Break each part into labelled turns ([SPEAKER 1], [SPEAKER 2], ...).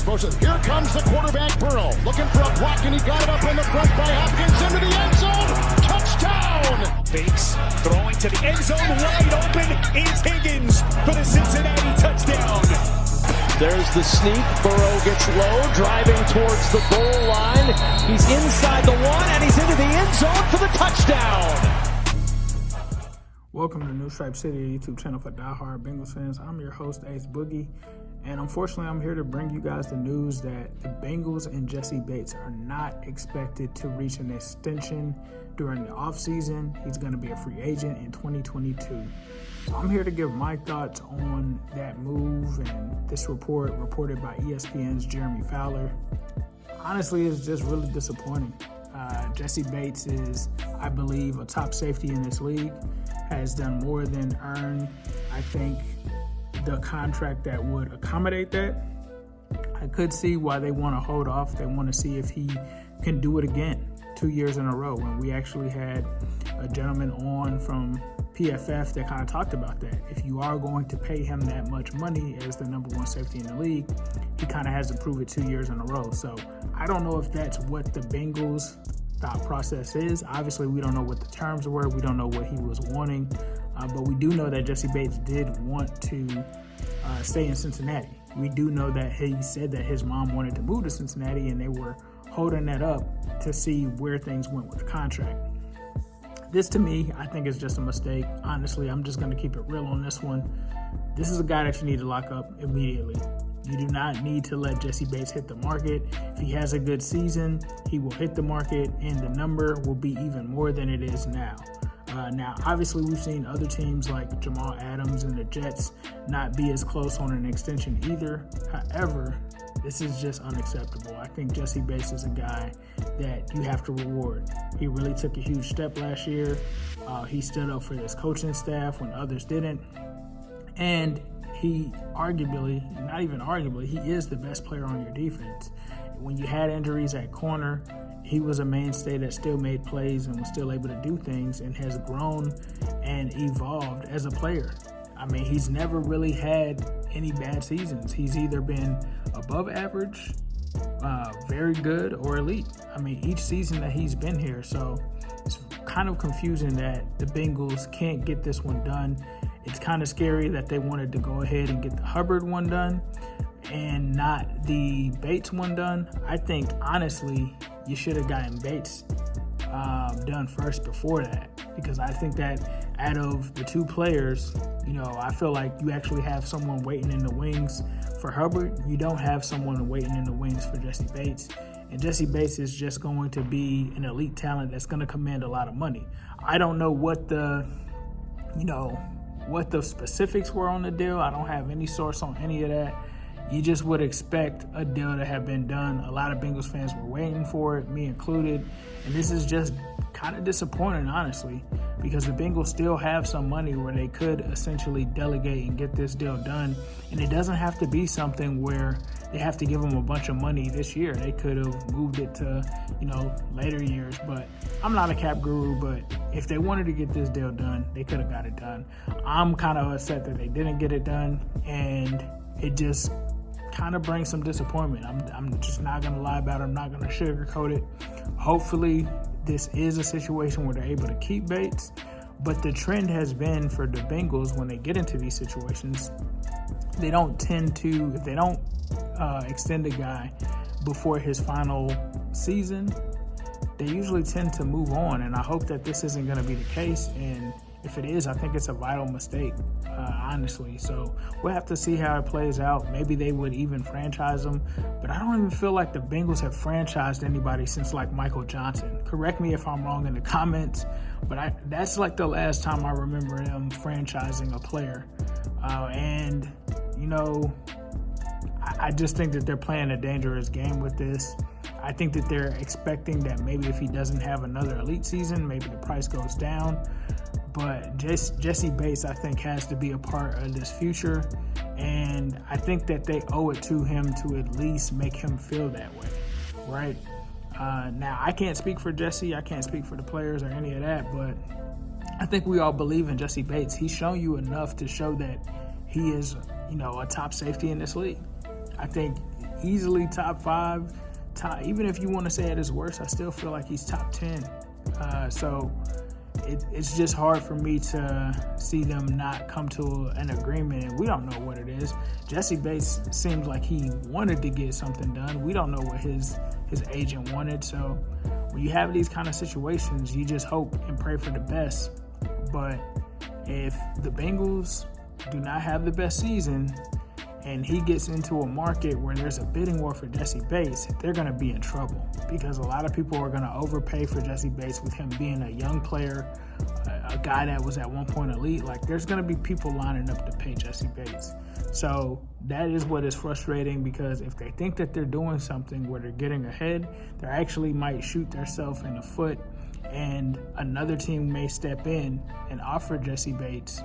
[SPEAKER 1] Bates motion. Here comes the quarterback, Burrow. Looking for a block, and he got it up in the front by Hopkins into the end zone. Touchdown!
[SPEAKER 2] Bates throwing to the end zone. Wide open is Higgins for the Cincinnati touchdown.
[SPEAKER 3] There's the sneak. Burrow gets low, driving towards the goal line. He's inside the one, and he's into the end zone for the touchdown.
[SPEAKER 4] Welcome to New Stripe City, a YouTube channel for diehard Bengals fans. I'm your host, Ace Boogie, and unfortunately, I'm here to bring you guys the news that the Bengals and Jessie Bates are not expected to reach an extension during the offseason. He's going to be a free agent in 2022. So I'm here to give my thoughts on that move and this report reported by ESPN's Jeremy Fowler. Honestly, it's just really disappointing. Jessie Bates is, I believe, a top safety in this league, has done more than earn, I think, the contract that would accommodate that. I could see why they want to hold off. They want to see if he can do it again 2 years in a row. When we actually had a gentleman on from PFF that kind of talked about that. If you are going to pay him that much money as the number one safety in the league, he kind of has to prove it 2 years in a row. So I don't know if that's what the Bengals' thought process is. Obviously, we don't know what the terms were. We don't know what he was wanting. But we do know that Jessie Bates did want to stay in Cincinnati. We do know that he said that his mom wanted to move to Cincinnati, and they were holding that up to see where things went with the contract. This, to me, I think is just a mistake. Honestly, I'm just going to keep it real on this one. This is a guy that you need to lock up immediately. You do not need to let Jessie Bates hit the market. If he has a good season, he will hit the market, and the number will be even more than it is now. Now, obviously, we've seen other teams like Jamal Adams and the Jets not be as close on an extension either. However, this is just unacceptable. I think Jessie Bates is a guy that you have to reward. He really took a huge step last year. He stood up for his coaching staff when others didn't. And he arguably, not even arguably, he is the best player on your defense. When you had injuries at corner, he was a mainstay that still made plays and was still able to do things and has grown and evolved as a player. I mean, he's never really had any bad seasons. He's either been above average, very good, or elite. I mean, each season that he's been here. So it's kind of confusing that the Bengals can't get this one done. It's kind of scary that they wanted to go ahead and get the Hubbard one done and not the Bates one done. I think, honestly, you should have gotten Bates done first before that, because I think that out of the two players, I feel like you actually have someone waiting in the wings for Hubbard. You don't have someone waiting in the wings for Jessie Bates. And Jessie Bates is just going to be an elite talent that's going to command a lot of money. I don't know what the specifics were on the deal. I don't have any source on any of that. You just would expect a deal to have been done. A lot of Bengals fans were waiting for it, me included. And this is just kind of disappointing, honestly, because the Bengals still have some money where they could essentially delegate and get this deal done. And it doesn't have to be something where they have to give them a bunch of money this year. They could have moved it to, later years. But I'm not a cap guru, but if they wanted to get this deal done, they could have got it done. I'm kind of upset that they didn't get it done, and it just kind of brings some disappointment. I'm just not going to lie about it. I'm not going to sugarcoat it. Hopefully, this is a situation where they're able to keep Bates. But the trend has been for the Bengals, when they get into these situations, they don't tend to, if they don't extend a guy before his final season, they usually tend to move on. And I hope that this isn't going to be the case. And if it is, I think it's a vital mistake, honestly. So we'll have to see how it plays out. Maybe they would even franchise him. But I don't even feel like the Bengals have franchised anybody since, like, Michael Johnson. Correct me if I'm wrong in the comments, but that's like the last time I remember them franchising a player. I just think that they're playing a dangerous game with this. I think that they're expecting that maybe if he doesn't have another elite season, maybe the price goes down. But Jessie Bates, I think, has to be a part of this future. And I think that they owe it to him to at least make him feel that way, right? Now, I can't speak for Jessie. I can't speak for the players or any of that. But I think we all believe in Jessie Bates. He's shown you enough to show that he is, a top safety in this league. I think, easily top 5. Even if you want to say at his worst, I still feel like he's top 10. So it's just hard for me to see them not come to an agreement, and we don't know what it is. Jessie Bates seems like he wanted to get something done. We don't know what his agent wanted. So when you have these kind of situations, you just hope and pray for the best. But if the Bengals do not have the best season and he gets into a market where there's a bidding war for Jessie Bates, they're going to be in trouble, because a lot of people are going to overpay for Jessie Bates with him being a young player, a guy that was at one point elite. Like, there's going to be people lining up to pay Jessie Bates. So that is what is frustrating, because if they think that they're doing something where they're getting ahead, they actually might shoot themselves in the foot, and another team may step in and offer Jessie Bates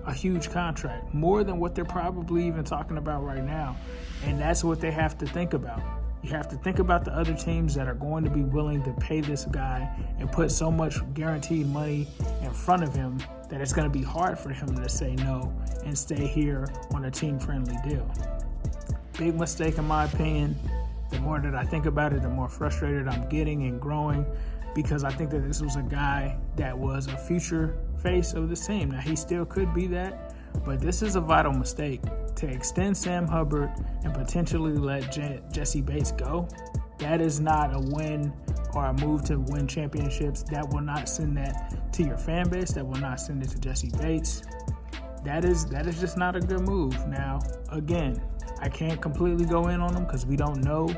[SPEAKER 4] a huge contract, more than what they're probably even talking about right now. And that's what they have to think about. You have to think about the other teams that are going to be willing to pay this guy and put so much guaranteed money in front of him that it's going to be hard for him to say no and stay here on a team-friendly deal. Big mistake in my opinion. The more that I think about it, the more frustrated I'm getting and growing, because I think that this was a guy that was a future face of this team. Now, he still could be that, but this is a vital mistake. To extend Sam Hubbard and potentially let Jessie Bates go, that is not a win or a move to win championships. That will not send that to your fan base. That will not send it to Jessie Bates. That is just not a good move. Now, again, I can't completely go in on them because we don't know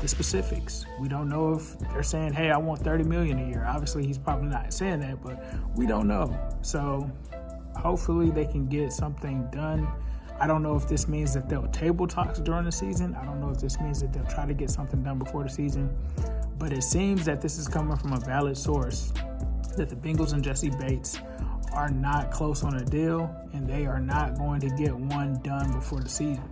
[SPEAKER 4] the specifics. We don't know if they're saying, hey, I want $30 million a year. Obviously, he's probably not saying that, but we don't know. So hopefully they can get something done. I don't know if this means that they'll table talks during the season. I don't know if this means that they'll try to get something done before the season. But it seems that this is coming from a valid source, that the Bengals and Jessie Bates are not close on a deal, and they are not going to get one done before the season.